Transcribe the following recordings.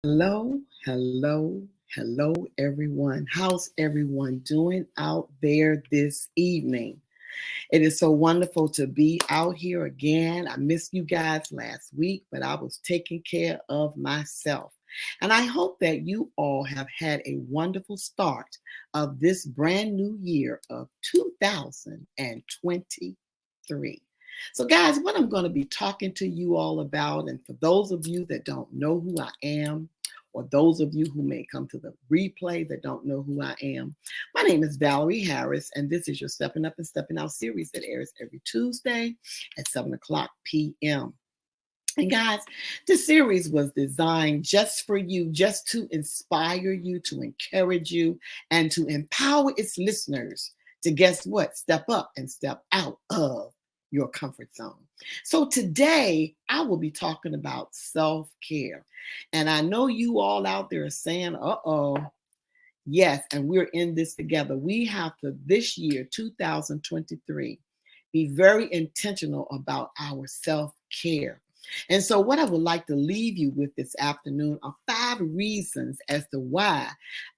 Hello, hello, hello, everyone. How's everyone doing out there this evening? It is so wonderful to be out here again. I missed you guys last week, but I was taking care of myself. And I hope that you all have had a wonderful start of this brand new year of 2023. So, guys, what I'm going to be talking to you all about, and for those of you that don't know who I am, or those of you who may come to the replay that don't know who I am, my name is Valerie Harris, and this is your Stepping Up and Stepping Out series that airs every Tuesday at 7 o'clock p.m. And guys, this series was designed just for you, just to inspire you, to encourage you, and to empower its listeners to guess what? Step up and step out of your comfort zone. So today I will be talking about self-care. And I know you all out there are saying, uh-oh, yes, and we're in this together. We have to, this year, 2023, be very intentional about our self-care. And so, what I would like to leave you with this afternoon are 5 reasons as to why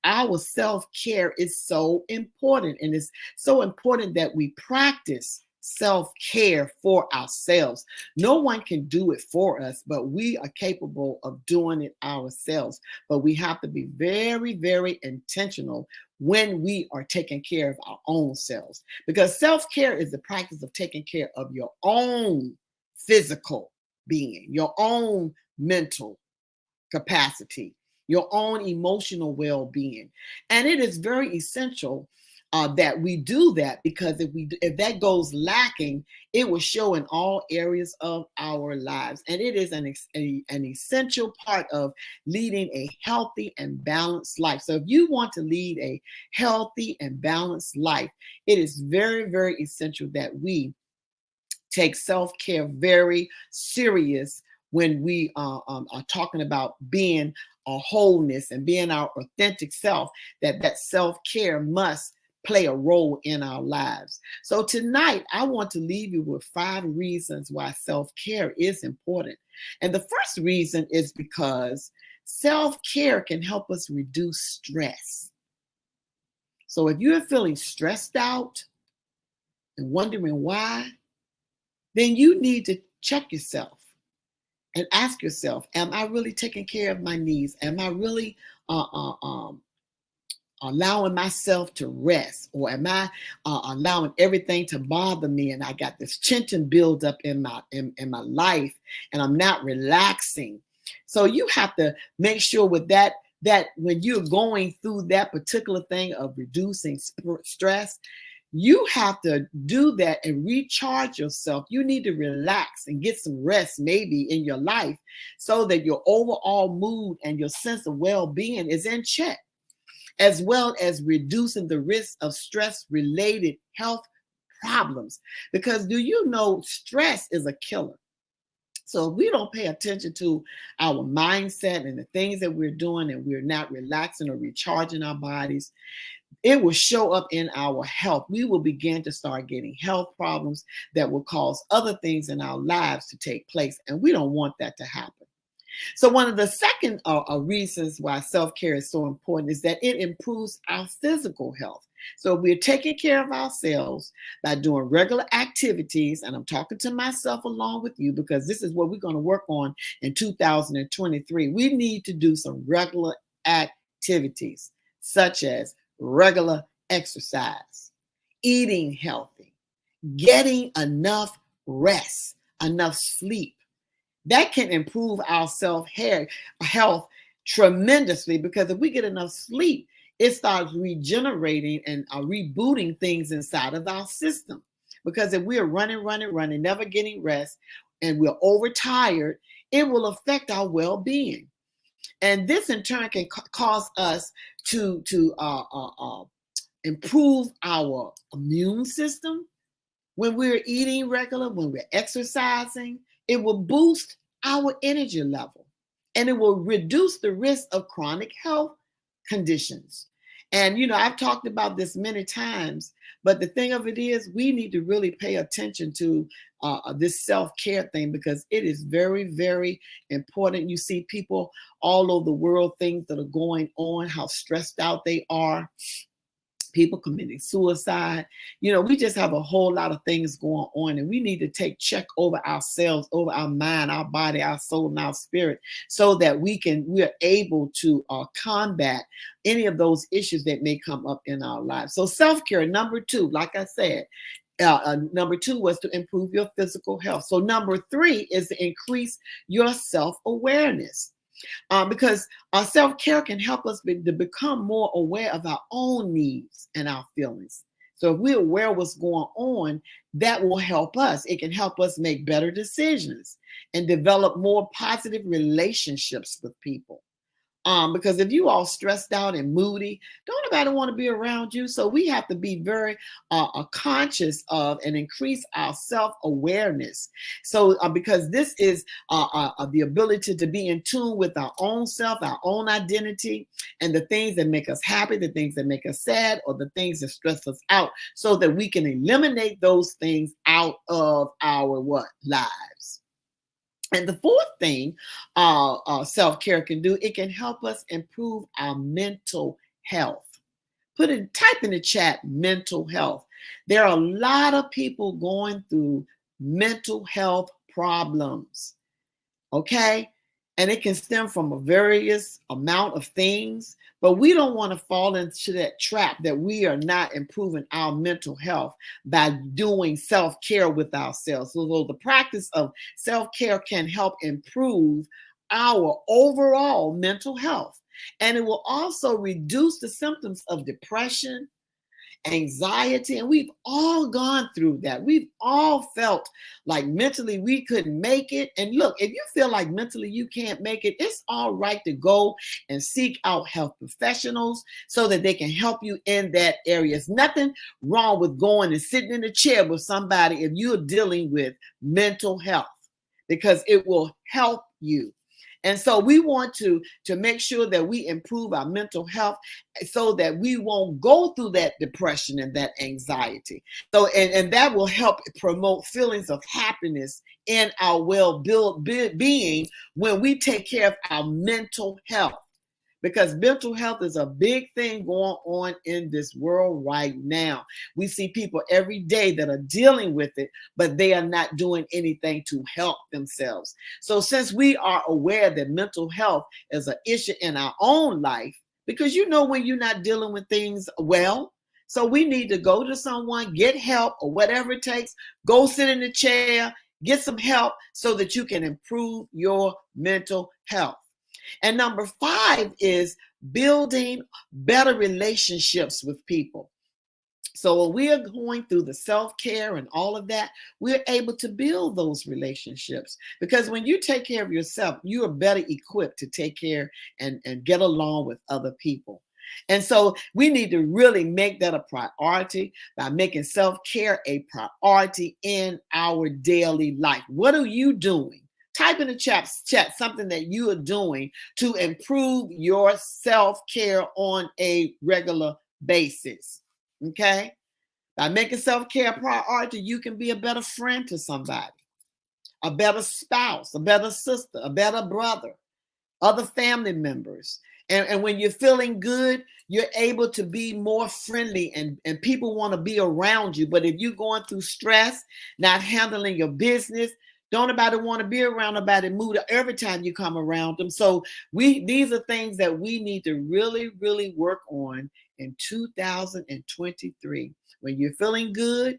our self care is so important. And it's so important that we practice self care for ourselves. No one can do it for us, but we are capable of doing it ourselves. But we have to be very, very intentional when we are taking care of our own selves, because self care is the practice of taking care of your own physical being, your own mental capacity, your own emotional well-being. And it is very essential that we do that, because if that goes lacking, it will show in all areas of our lives. And it is an essential part of leading a healthy and balanced life. So if you want to lead a healthy and balanced life, it is very, very essential that we take self-care very serious when we are talking about being a wholeness and being our authentic self, that self-care must play a role in our lives. So tonight, I want to leave you with 5 reasons why self-care is important. And the first reason is because self-care can help us reduce stress. So if you're feeling stressed out and wondering why, then you need to check yourself and ask yourself, am I really taking care of my needs? Am I really allowing myself to rest? Or am I allowing everything to bother me, and I got this tension build up in my life, and I'm not relaxing? So you have to make sure with that when you're going through that particular thing of reducing stress, you have to do that and recharge yourself. You need to relax and get some rest maybe in your life, so that your overall mood and your sense of well-being is in check, as well as reducing the risk of stress-related health problems. Because do you know stress is a killer? So if we don't pay attention to our mindset and the things that we're doing, and we're not relaxing or recharging our bodies, it will show up in our health. We will begin to start getting health problems that will cause other things in our lives to take place. And we don't want that to happen. So one of the second reasons why self-care is so important is that it improves our physical health. So we're taking care of ourselves by doing regular activities. And I'm talking to myself along with you, because this is what we're going to work on in 2023. We need to do some regular activities, such as regular exercise, eating healthy, getting enough rest, enough sleep. That can improve our health tremendously, because if we get enough sleep, it starts regenerating and rebooting things inside of our system. Because if we're running, never getting rest, and we're overtired, it will affect our well-being. And this in turn can cause us to improve our immune system. When we're eating regular, when we're exercising, it will boost our energy level, and it will reduce the risk of chronic health conditions. And, I've talked about this many times, but the thing of it is, we need to really pay attention to this self-care thing, because it is very, very important. You see people all over the world, things that are going on, how stressed out they are, people committing suicide. We just have a whole lot of things going on, and we need to check over ourselves, over our mind, our body, our soul, and our spirit, so that we're able to combat any of those issues that may come up in our lives. So self-care, number 2, like I said, number 2 was to improve your physical health. So number 3 is to increase your self-awareness. Because our self-care can help us to become more aware of our own needs and our feelings. So if we're aware of what's going on, that will help us. It can help us make better decisions and develop more positive relationships with people. Because if you all stressed out and moody, don't nobody want to be around you. So we have to be very conscious of and increase our self-awareness. So because this is the ability to be in tune with our own self, our own identity, and the things that make us happy, the things that make us sad, or the things that stress us out, so that we can eliminate those things out of our lives. And the fourth thing self-care can do, it can help us improve our mental health. Type in the chat, mental health. There are a lot of people going through mental health problems, okay? And it can stem from a various amount of things, but we don't want to fall into that trap that we are not improving our mental health by doing self-care with ourselves. So the practice of self-care can help improve our overall mental health. And it will also reduce the symptoms of depression, anxiety, and we've all gone through that. We've all felt like mentally we couldn't make it. And look, if you feel like mentally you can't make it, it's all right to go and seek out health professionals so that they can help you in that area. There's nothing wrong with going and sitting in a chair with somebody if you're dealing with mental health, because it will help you. And so we want to make sure that we improve our mental health so that we won't go through that depression and that anxiety. So, and that will help promote feelings of happiness in our well-being when we take care of our mental health. Because mental health is a big thing going on in this world right now. We see people every day that are dealing with it, but they are not doing anything to help themselves. So since we are aware that mental health is an issue in our own life, because when you're not dealing with things well, so we need to go to someone, get help, or whatever it takes, go sit in the chair, get some help so that you can improve your mental health. And number 5 is building better relationships with people. So when we are going through the self-care and all of that, we're able to build those relationships. Because when you take care of yourself, you are better equipped to take care and get along with other people. And so we need to really make that a priority by making self-care a priority in our daily life. What are you doing? Type in the chat something that you are doing to improve your self-care on a regular basis. Okay? By making self-care a priority, you can be a better friend to somebody, a better spouse, a better sister, a better brother, other family members. And when you're feeling good, you're able to be more friendly and people want to be around you. But if you're going through stress, not handling your business, don't nobody want to be around nobody moody every time you come around them. So these are things that we need to really, really work on in 2023. When you're feeling good,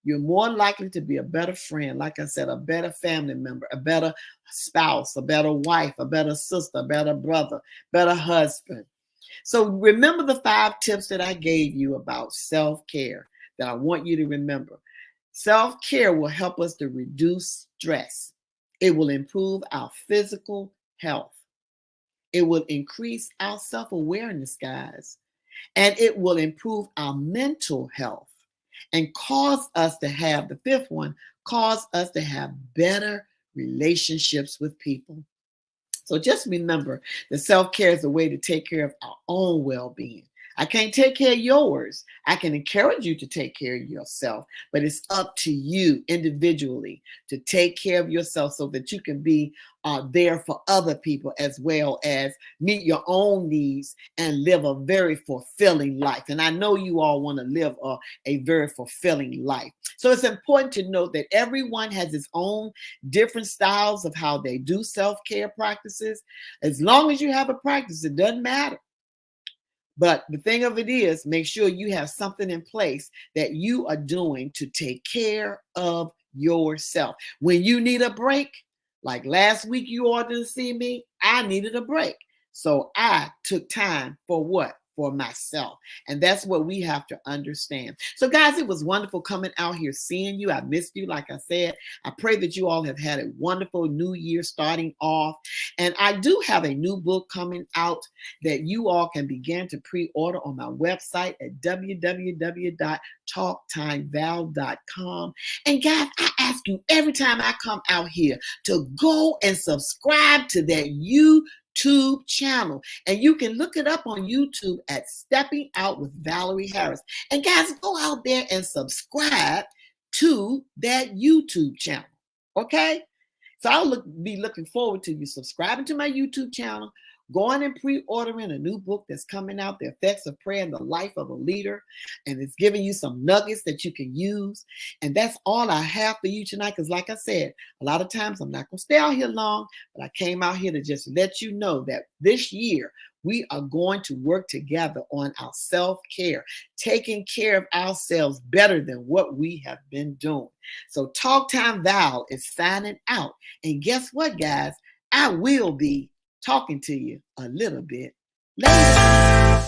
you're more likely to be a better friend. Like I said, a better family member, a better spouse, a better wife, a better sister, a better brother, better husband. So remember the 5 tips that I gave you about self-care that I want you to remember. Self-care will help us to reduce stress. It will improve our physical health. It will increase our self-awareness, guys. And it will improve our mental health and cause us to have, the 5th one, cause us to have better relationships with people. So just remember that self-care is a way to take care of our own well-being. I can't take care of yours. I can encourage you to take care of yourself, but it's up to you individually to take care of yourself so that you can be there for other people as well as meet your own needs and live a very fulfilling life. And I know you all want to live a very fulfilling life. So it's important to note that everyone has its own different styles of how they do self-care practices. As long as you have a practice, it doesn't matter. But the thing of it is, make sure you have something in place that you are doing to take care of yourself. When you need a break, like last week you all didn't see me, I needed a break. So I took time for what? For myself. And that's what we have to understand. So guys, it was wonderful coming out here seeing you. I missed you, like I said. I pray that you all have had a wonderful new year starting off. And I do have a new book coming out that you all can begin to pre-order on my website at www.talktimeval.com. And guys, I ask you every time I come out here to go and subscribe to that YouTube channel. And you can look it up on YouTube at Stepping Out with Valerie Harris. And guys, go out there and subscribe to that YouTube channel. Okay? So I'll be looking forward to you subscribing to my YouTube channel, going and pre-ordering a new book that's coming out, The Effects of Prayer in the Life of a Leader. And it's giving you some nuggets that you can use. And that's all I have for you tonight. Because like I said, a lot of times I'm not going to stay out here long, but I came out here to just let you know that this year we are going to work together on our self-care, taking care of ourselves better than what we have been doing. So Talk Time Val is signing out. And guess what, guys? I will be talking to you a little bit later.